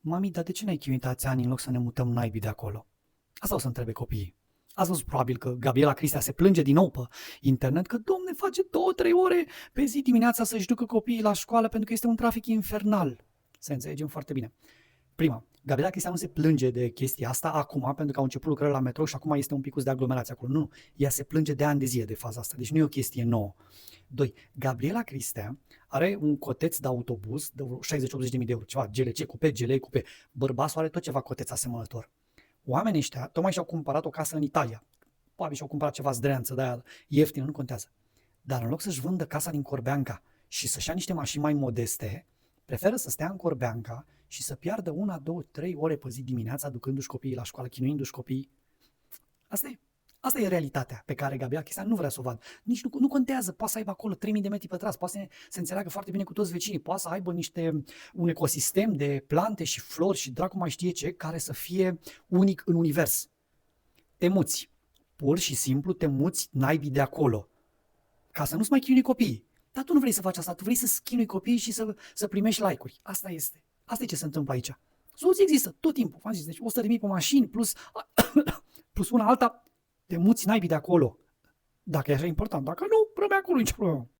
Mami, dar de ce n-ai chinuit ați ani în loc să ne mutăm naibii de acolo? Asta o să întrebe copiii. Ați văzut probabil că Gabriela Cristea se plânge din nou pe internet că, domne, face 2-3 ore pe zi dimineața să-și ducă copiii la școală pentru că este un trafic infernal. Să înțelegem foarte bine. Prima, Gabriela Cristea nu se plânge de chestia asta acum pentru că au început lucrări la metrou și acum este un pic de aglomerație acolo. Nu, ea se plânge de ani de zile de faza asta, deci nu e o chestie nouă. 2. Gabriela Cristea are un coteț de autobuz de 60-80 de mii de euro, ceva GLC, cupe, GLE, cupe. Bărbasul are tot ceva coteț asemănător. Oamenii ăștia tocmai și-au cumpărat o casă în Italia. Probabil și-au cumpărat ceva zdreanță de aia ieftină, nu contează. Dar în loc să-și vândă casa din Corbeanca și să-și ia niște mașini mai modeste, preferă să stea în Corbeanca și să piardă 1, 2, 3 ore pe zi dimineața ducându-și copiii la școală, chinuindu-și copiii. Asta e. Asta e realitatea pe care Gabriela Cristea nu vrea să o vadă. Nici nu contează, poate să aibă acolo 3000 de metri pătrați, poate să se înțeleagă foarte bine cu toți vecinii, poate să aibă un ecosistem de plante și flori și dracu mai știe ce, care să fie unic în univers. Te muți. Pur și simplu te muți naibii de acolo. Ca să nu-ți mai chinui copiii. Dar tu nu vrei să faci asta, tu vrei să chinui copiii și să primești like-uri. Asta este. Asta e ce se întâmplă aici. Soluții există tot timpul. V-am zis, deci 100.000 pe mașini plus, plus una alta, te muți naibii de acolo. Dacă e așa important. Dacă nu, rămâi acolo, nici problemă.